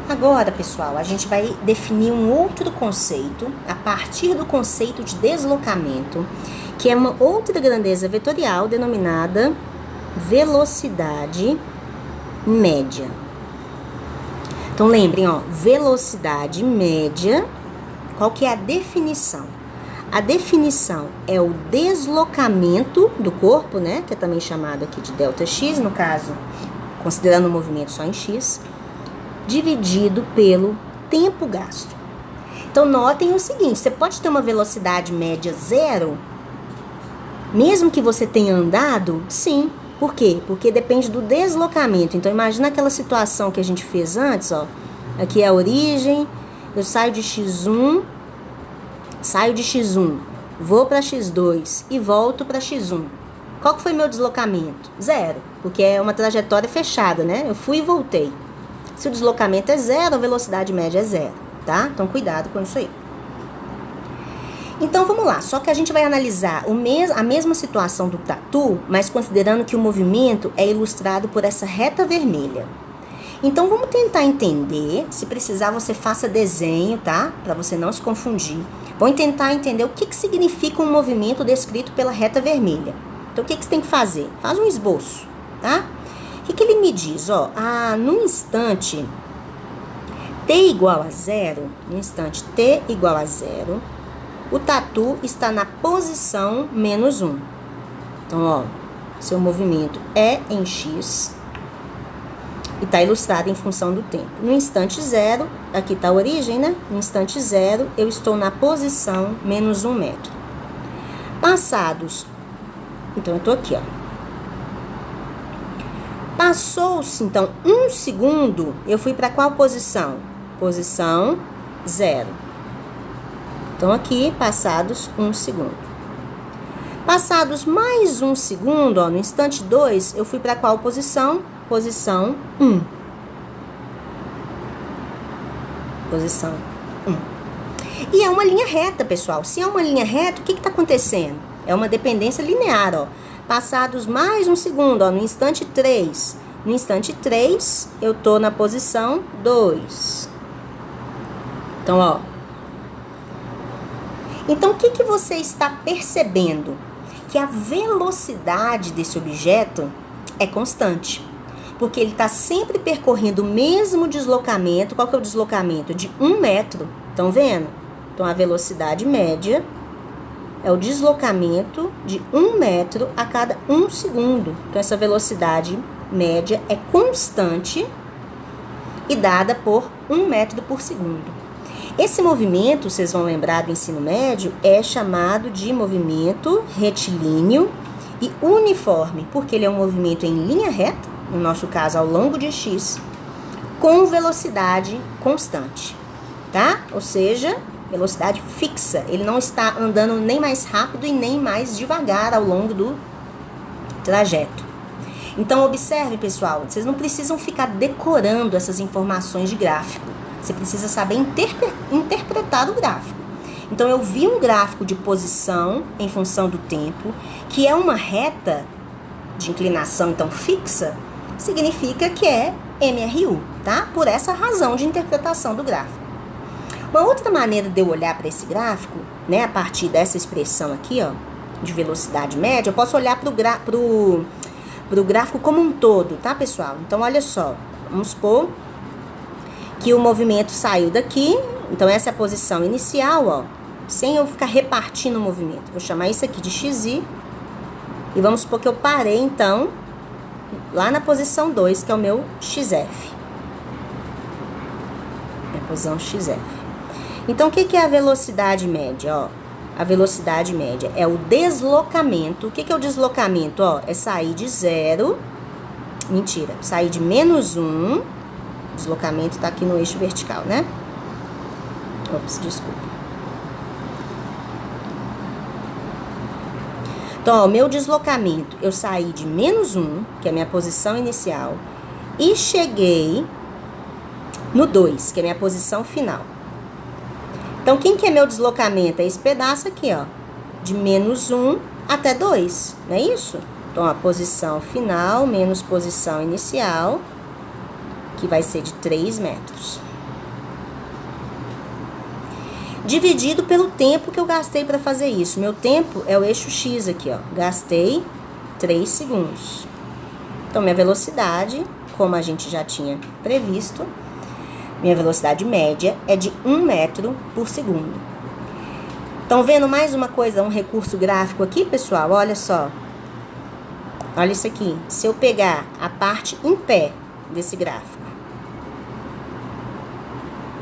Agora, pessoal, a gente vai definir um outro conceito a partir do conceito de deslocamento, que é uma outra grandeza vetorial denominada velocidade média. Então, lembrem, ó, velocidade média, qual que é a definição? A definição é o deslocamento do corpo, né, que é também chamado aqui de ΔX, no caso, considerando o movimento só em x, dividido pelo tempo gasto. Então, notem o seguinte, você pode ter uma velocidade média zero, mesmo que você tenha andado? Sim. Por quê? Porque depende do deslocamento. Então, imagina aquela situação que a gente fez antes, ó. Aqui é a origem, eu saio de x1, vou para x2 e volto para x1. Qual que foi meu deslocamento? Zero, porque é uma trajetória fechada, né? Eu fui e voltei. Se o deslocamento é zero, a velocidade média é zero, tá? Então, cuidado com isso aí. Então, vamos lá. Só que a gente vai analisar a mesma situação do tatu, mas considerando que o movimento é ilustrado por essa reta vermelha. Então, vamos tentar entender. Se precisar, você faça desenho, tá? Para você não se confundir. Vamos tentar entender o que significa um movimento descrito pela reta vermelha. Então, o que você tem que fazer? Faz um esboço, tá? O que ele me diz? Ó, no instante t igual a zero, o tatu está na posição menos 1. Então, ó, seu movimento é em x e está ilustrado em função do tempo. No instante zero, aqui está a origem, né? No instante zero, eu estou na posição menos 1 metro. Passados, então eu estou aqui, ó. Passou-se, então, 1 segundo, eu fui para qual posição? Posição 0. Então, aqui, passados 1 segundo. Passados mais 1 segundo, ó, no instante 2, eu fui para qual posição? Posição 1. Posição 1. E é uma linha reta, pessoal. Se é uma linha reta, o que está acontecendo? É uma dependência linear, ó. Passados mais 1 segundo, ó, no instante 3. No instante 3, eu tô na posição 2. Então, ó. Então, o que você está percebendo? Que a velocidade desse objeto é constante. Porque ele está sempre percorrendo o mesmo deslocamento. Qual que é o deslocamento? De 1 metro. Estão vendo? Então, a velocidade média é o deslocamento de 1 metro a cada 1 segundo. Então, essa velocidade média é constante e dada por 1 metro por segundo. Esse movimento, vocês vão lembrar do ensino médio, é chamado de movimento retilíneo e uniforme, porque ele é um movimento em linha reta, no nosso caso ao longo de x, com velocidade constante, tá? Ou seja, velocidade fixa. Ele não está andando nem mais rápido e nem mais devagar ao longo do trajeto. Então, observe, pessoal, vocês não precisam ficar decorando essas informações de gráfico. Você precisa saber interpretar o gráfico. Então, eu vi um gráfico de posição em função do tempo, que é uma reta de inclinação, então, fixa, significa que é MRU, tá? Por essa razão de interpretação do gráfico. Uma outra maneira de eu olhar para esse gráfico, né, a partir dessa expressão aqui, ó, de velocidade média, eu posso olhar pro gráfico como um todo, tá, pessoal? Então, olha só, vamos supor que o movimento saiu daqui, então essa é a posição inicial, ó, sem eu ficar repartindo o movimento. Vou chamar isso aqui de XY, e vamos supor que eu parei, então, lá na posição 2, que é o meu XF. Minha posição XF. Então, o que é a velocidade média, ó? A velocidade média é o deslocamento. O que é o deslocamento, ó? É sair de 0, sair de menos 1, o deslocamento tá aqui no eixo vertical, né? Ops, desculpa. Então, ó, o meu deslocamento, eu saí de menos 1, que é a minha posição inicial, e cheguei no 2, que é a minha posição final. Então, quem que é meu deslocamento? É esse pedaço aqui, ó, de menos 1 até 2, não é isso? Então, a posição final menos posição inicial, que vai ser de 3 metros. dividido pelo tempo que eu gastei para fazer isso. Meu tempo é o eixo X aqui, ó. Gastei 3 segundos. Então, minha velocidade, como a gente já tinha previsto, minha velocidade média é de 1 metro por segundo. Estão vendo mais uma coisa, um recurso gráfico aqui, pessoal? Olha só. Olha isso aqui. Se eu pegar a parte em pé desse gráfico,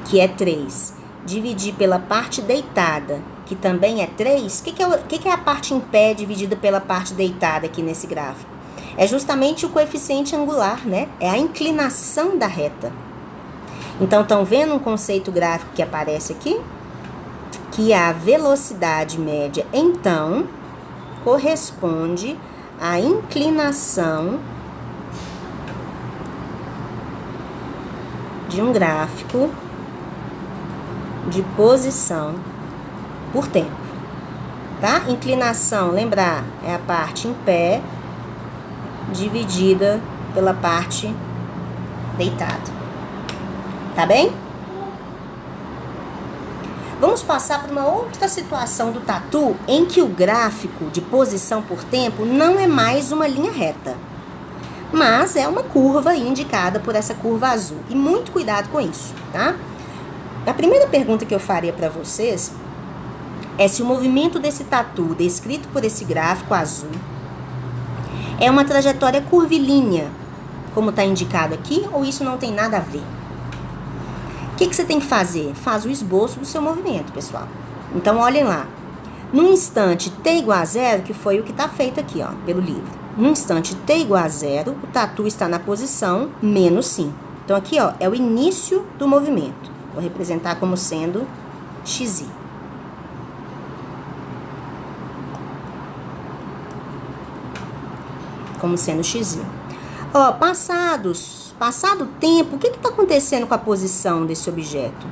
que é 3, dividir pela parte deitada, que também é 3, o que é a parte em pé dividida pela parte deitada aqui nesse gráfico? É justamente o coeficiente angular, né? É a inclinação da reta. Então, estão vendo um conceito gráfico que aparece aqui? Que a velocidade média, então, corresponde à inclinação de um gráfico de posição por tempo, tá? Inclinação, lembrar, é a parte em pé dividida pela parte deitada, tá bem? Vamos passar para uma outra situação do tatu em que o gráfico de posição por tempo não é mais uma linha reta, mas é uma curva indicada por essa curva azul. E muito cuidado com isso, tá? A primeira pergunta que eu faria para vocês é se o movimento desse tatu descrito por esse gráfico azul é uma trajetória curvilínea, como está indicado aqui, ou isso não tem nada a ver. O que você tem que fazer? Faz o esboço do seu movimento, pessoal. Então, olhem lá. No instante t igual a 0, que foi o que está feito aqui, ó, pelo livro. No instante t igual a 0, o tatu está na posição menos 5. Então, aqui, ó, é o início do movimento. Vou representar como sendo xi. Como sendo xi. Ó, passado o tempo, o que está acontecendo com a posição desse objeto?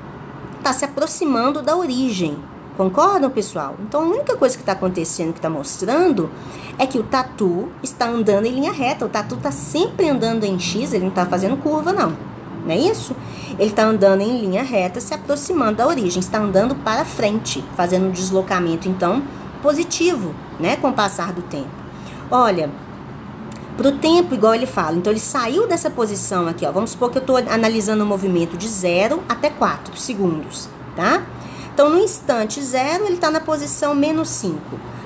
Está se aproximando da origem. Concordam, pessoal? Então, a única coisa que está acontecendo, que está mostrando, é que o tatu está andando em linha reta. O tatu está sempre andando em X, ele não está fazendo curva, não. Não é isso? Ele está andando em linha reta, se aproximando da origem. Está andando para frente, fazendo um deslocamento, então, positivo, né? Com o passar do tempo. Olha, para o tempo, igual ele fala, então ele saiu dessa posição aqui, ó. Vamos supor que eu estou analisando o movimento de 0 até 4 segundos, tá? Então, no instante 0, ele está na posição menos 5.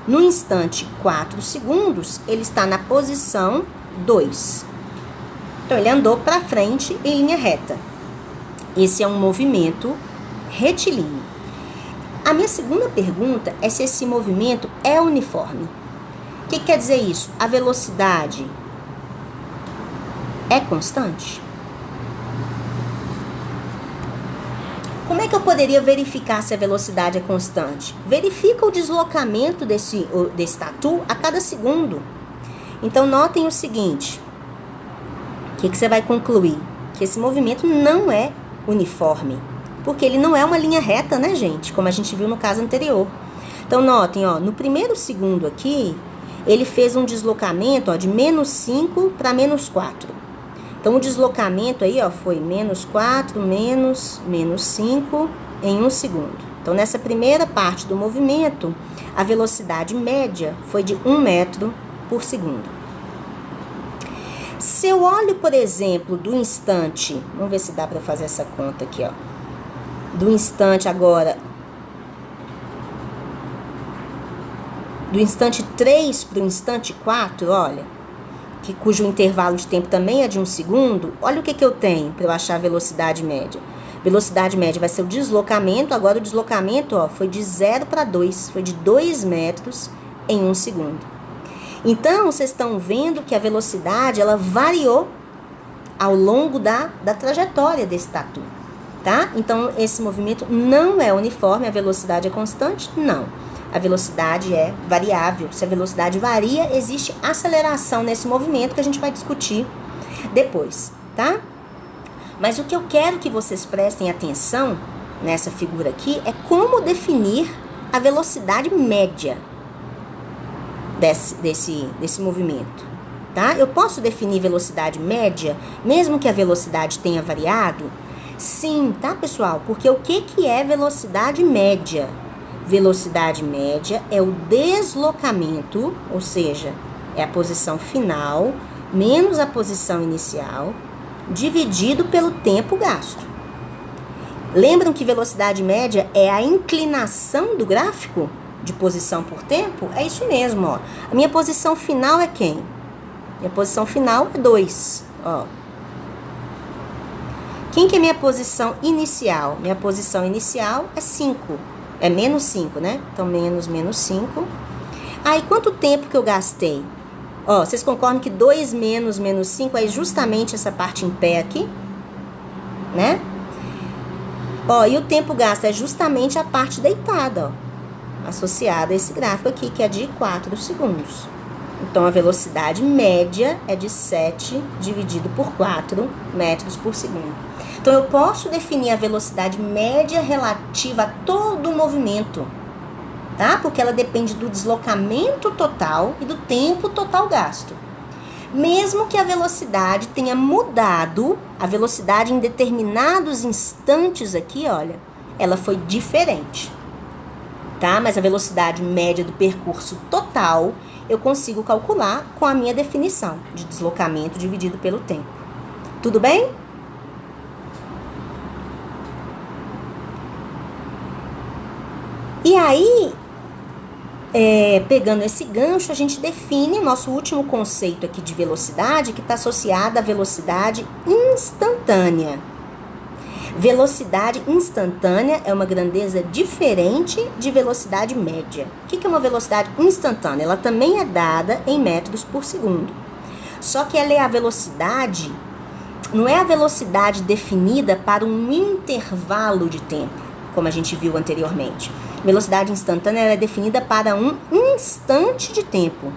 No instante 4 segundos, ele está na posição 2. Então, ele andou para frente em linha reta. Esse é um movimento retilíneo. A minha segunda pergunta é se esse movimento é uniforme. O que quer dizer isso? A velocidade é constante? Como é que eu poderia verificar se a velocidade é constante? Verifica o deslocamento desse tatu a cada segundo. Então, notem o seguinte. O que você vai concluir? Que esse movimento não é uniforme. Porque ele não é uma linha reta, né, gente? Como a gente viu no caso anterior. Então, notem, ó, no primeiro segundo aqui, ele fez um deslocamento, ó, de menos 5 para menos 4. Então, o deslocamento aí, ó, foi menos 4, menos 5 em 1 segundo. Então, nessa primeira parte do movimento, a velocidade média foi de 1 metro por segundo. Se eu olho, por exemplo, do instante, vamos ver se dá para fazer essa conta aqui, ó. Do instante agora, do instante 3 para o instante 4, olha, cujo intervalo de tempo também é de 1 segundo, olha o que eu tenho para eu achar a velocidade média. Velocidade média vai ser o deslocamento, agora o deslocamento, ó, foi de 0 para 2, foi de 2 metros em 1 segundo. Então, vocês estão vendo que a velocidade, ela variou ao longo da trajetória desse tatu, tá? Então, esse movimento não é uniforme, a velocidade é constante? Não. A velocidade é variável. Se a velocidade varia, existe aceleração nesse movimento que a gente vai discutir depois, tá? Mas o que eu quero que vocês prestem atenção nessa figura aqui é como definir a velocidade média desse movimento, tá? Eu posso definir velocidade média, mesmo que a velocidade tenha variado, Sim, tá, pessoal? Porque o que é velocidade média? Velocidade média é o deslocamento, ou seja, é a posição final menos a posição inicial, dividido pelo tempo gasto. Lembram que velocidade média é a inclinação do gráfico de posição por tempo? É isso mesmo, ó. A minha posição final é quem? Minha posição final é 2, ó. Quem que é minha posição inicial? Minha posição inicial é 5. É menos 5, né? Então, menos 5. Aí, quanto tempo que eu gastei? Ó, vocês concordam que 2 menos 5 é justamente essa parte em pé aqui? Né? Ó, e o tempo gasto é justamente a parte deitada, ó. Associada a esse gráfico aqui, que é de 4 segundos. Então, a velocidade média é de 7 dividido por 4 metros por segundo. Então, eu posso definir a velocidade média relativa a todo o movimento, tá? Porque ela depende do deslocamento total e do tempo total gasto. Mesmo que a velocidade tenha mudado, a velocidade em determinados instantes aqui, olha, ela foi diferente, tá? Mas a velocidade média do percurso total eu consigo calcular com a minha definição de deslocamento dividido pelo tempo. Tudo bem? E aí, pegando esse gancho, a gente define nosso último conceito aqui de velocidade, que está associado à velocidade instantânea. Velocidade instantânea é uma grandeza diferente de velocidade média. O que é uma velocidade instantânea? Ela também é dada em metros por segundo. Só que ela é a velocidade, não é a velocidade definida para um intervalo de tempo, como a gente viu anteriormente. Velocidade instantânea ela é definida para um instante de tempo.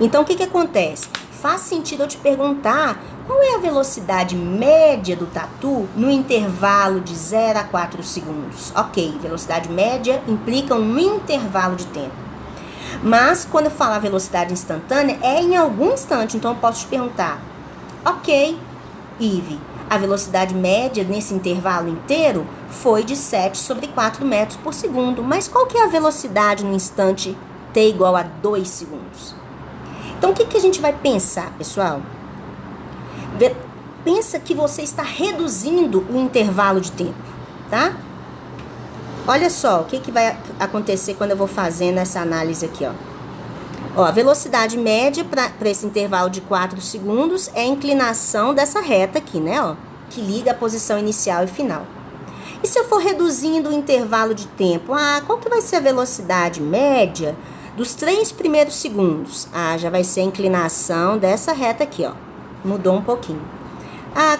Então, o que acontece? Faz sentido eu te perguntar qual é a velocidade média do tatu no intervalo de 0 a 4 segundos. Ok, velocidade média implica um intervalo de tempo. Mas, quando eu falar velocidade instantânea, é em algum instante. Então, eu posso te perguntar, ok, Ive, a velocidade média nesse intervalo inteiro foi de 7 sobre 4 metros por segundo. Mas qual que é a velocidade no instante t igual a 2 segundos? Então, o que a gente vai pensar, pessoal? Pensa que você está reduzindo o intervalo de tempo, tá? Olha só o que vai acontecer quando eu vou fazendo essa análise aqui, ó. Ó, a velocidade média para esse intervalo de 4 segundos é a inclinação dessa reta aqui, né, ó, que liga a posição inicial e final. E se eu for reduzindo o intervalo de tempo, qual que vai ser a velocidade média dos 3 primeiros segundos? Já vai ser a inclinação dessa reta aqui, ó. Mudou um pouquinho.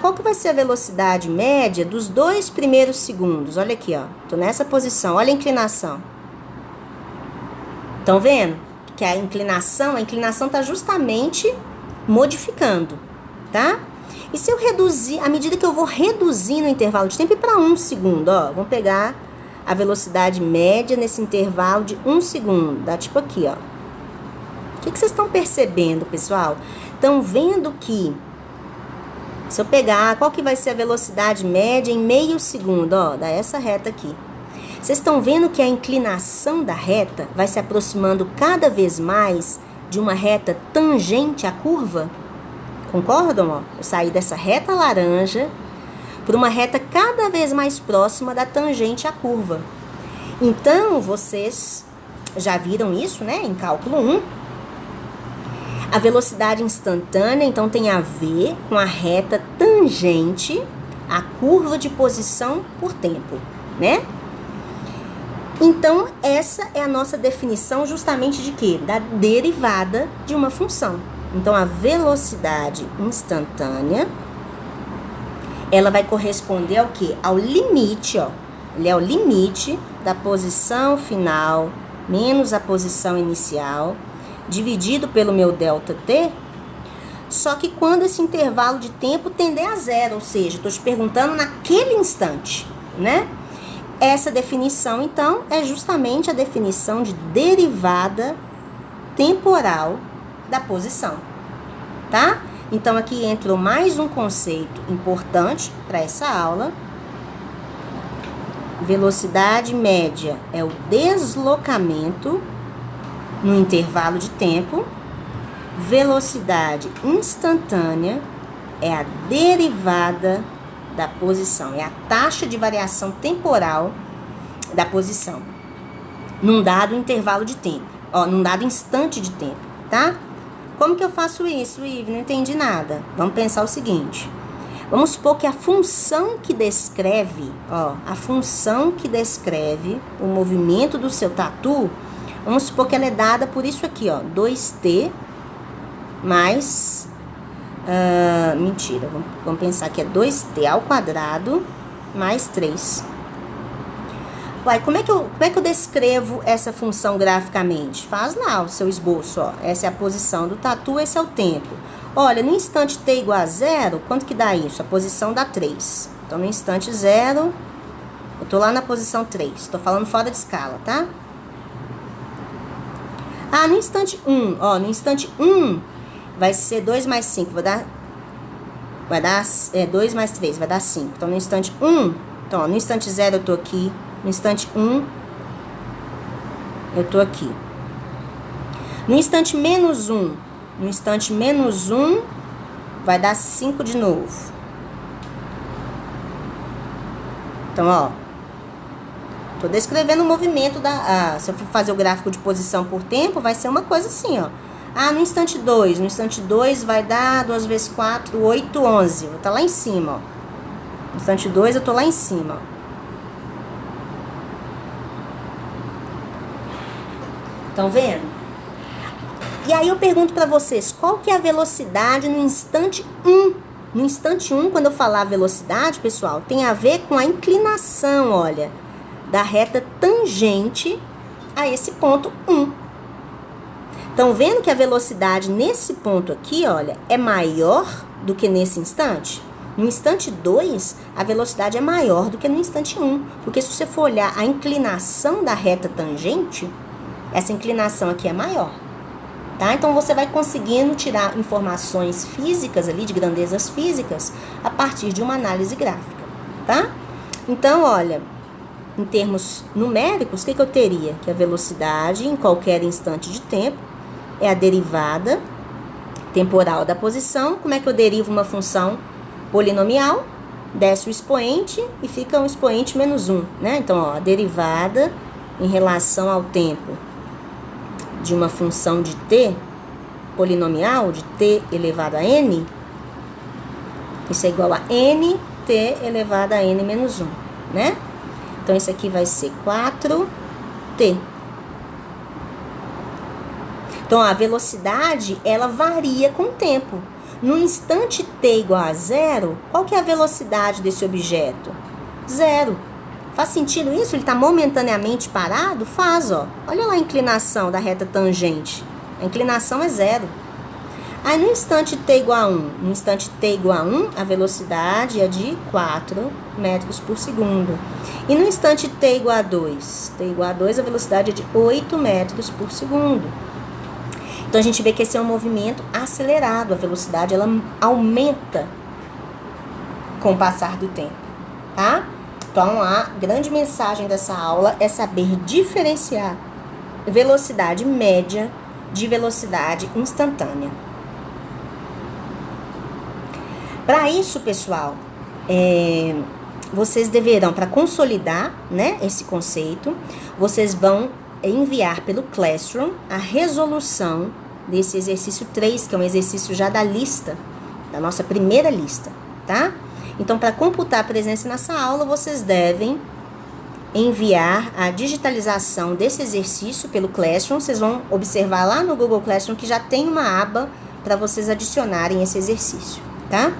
Qual que vai ser a velocidade média dos 2 primeiros segundos? Olha aqui, ó. Tô nessa posição, olha a inclinação. Estão vendo? Que a inclinação está justamente modificando, tá? E se eu reduzir, à medida que eu vou reduzindo o intervalo de tempo para 1 segundo, ó, vamos pegar a velocidade média nesse intervalo de 1 segundo, dá tipo aqui, ó. O que vocês estão percebendo, pessoal? Estão vendo que, se eu pegar, qual que vai ser a velocidade média em meio segundo, ó, dá essa reta aqui. Vocês estão vendo que a inclinação da reta vai se aproximando cada vez mais de uma reta tangente à curva? Concordam? Ó? Eu saí dessa reta laranja para uma reta cada vez mais próxima da tangente à curva. Então, vocês já viram isso, né? Em cálculo 1. A velocidade instantânea, então, tem a ver com a reta tangente à curva de posição por tempo, né? Então, essa é a nossa definição justamente de quê? Da derivada de uma função. Então, a velocidade instantânea, ela vai corresponder ao quê? Ao limite, ó. Ele é o limite da posição final menos a posição inicial, dividido pelo meu ΔT, só que quando esse intervalo de tempo tender a 0, ou seja, estou te perguntando naquele instante, né? Essa definição, então, é justamente a definição de derivada temporal da posição, tá? Então, aqui entrou mais um conceito importante para essa aula. Velocidade média é o deslocamento no intervalo de tempo. Velocidade instantânea é a derivada da posição, é a taxa de variação temporal da posição num dado intervalo de tempo, num dado instante de tempo, tá? Como que eu faço isso, Ive? Não entendi nada. Vamos pensar o seguinte. Vamos supor que a função que descreve, o movimento do seu tatu, vamos supor que ela é dada por isso aqui, 2t mais... vamos pensar que é 2t ao quadrado mais 3. Uai, como é que eu descrevo essa função graficamente? Faz lá o seu esboço, Essa é a posição do tatu, esse é o tempo. Olha, no instante t igual a 0, quanto que dá isso? A posição dá 3. Então, no instante 0, eu tô lá na posição 3. Tô falando fora de escala, tá? No instante 1, no instante 1, vai ser 2 mais 5, vai dar 2 mais 3, vai dar 5. Então, no instante 1, no instante 0 eu tô aqui, no instante 1, eu tô aqui. No instante menos 1, vai dar 5 de novo. Então, tô descrevendo o movimento se eu for fazer o gráfico de posição por tempo, vai ser uma coisa assim, no instante 2, vai dar 2 vezes 4, 8, 11. Vou estar lá em cima, No instante 2, eu tô lá em cima, Estão vendo? E aí eu pergunto para vocês, qual que é a velocidade no instante 1? No instante 1, quando eu falar velocidade, pessoal, tem a ver com a inclinação, da reta tangente a esse ponto 1. Estão vendo que a velocidade nesse ponto aqui, é maior do que nesse instante? No instante 2, a velocidade é maior do que no instante 1. Porque se você for olhar a inclinação da reta tangente, essa inclinação aqui é maior. Tá? Então, você vai conseguindo tirar informações físicas ali, de grandezas físicas, a partir de uma análise gráfica, tá? Então, em termos numéricos, o que eu teria? Que a velocidade, em qualquer instante de tempo, é a derivada temporal da posição. Como é que eu derivo uma função polinomial? Desce o expoente e fica um expoente menos 1, né? Então, a derivada em relação ao tempo de uma função de t polinomial, de t elevado a n, isso é igual a nt elevado a n menos 1, né? Então, isso aqui vai ser 4t. Então, a velocidade, ela varia com o tempo. No instante t igual a 0, qual que é a velocidade desse objeto? 0. Faz sentido isso? Ele está momentaneamente parado? Faz, Olha lá a inclinação da reta tangente. A inclinação é 0. Aí, no instante t igual a 1, a velocidade é de 4 metros por segundo. E no instante t igual a 2, a velocidade é de 8 metros por segundo. Então, a gente vê que esse é um movimento acelerado. A velocidade, ela aumenta com o passar do tempo, tá? Então, a grande mensagem dessa aula é saber diferenciar velocidade média de velocidade instantânea. Para isso, pessoal, vocês deverão, para consolidar, né, esse conceito, vocês vão enviar pelo Classroom a resolução desse exercício 3, que é um exercício já da lista, da nossa primeira lista, tá? Então, para computar a presença nessa aula, vocês devem enviar a digitalização desse exercício pelo Classroom. Vocês vão observar lá no Google Classroom que já tem uma aba para vocês adicionarem esse exercício, tá?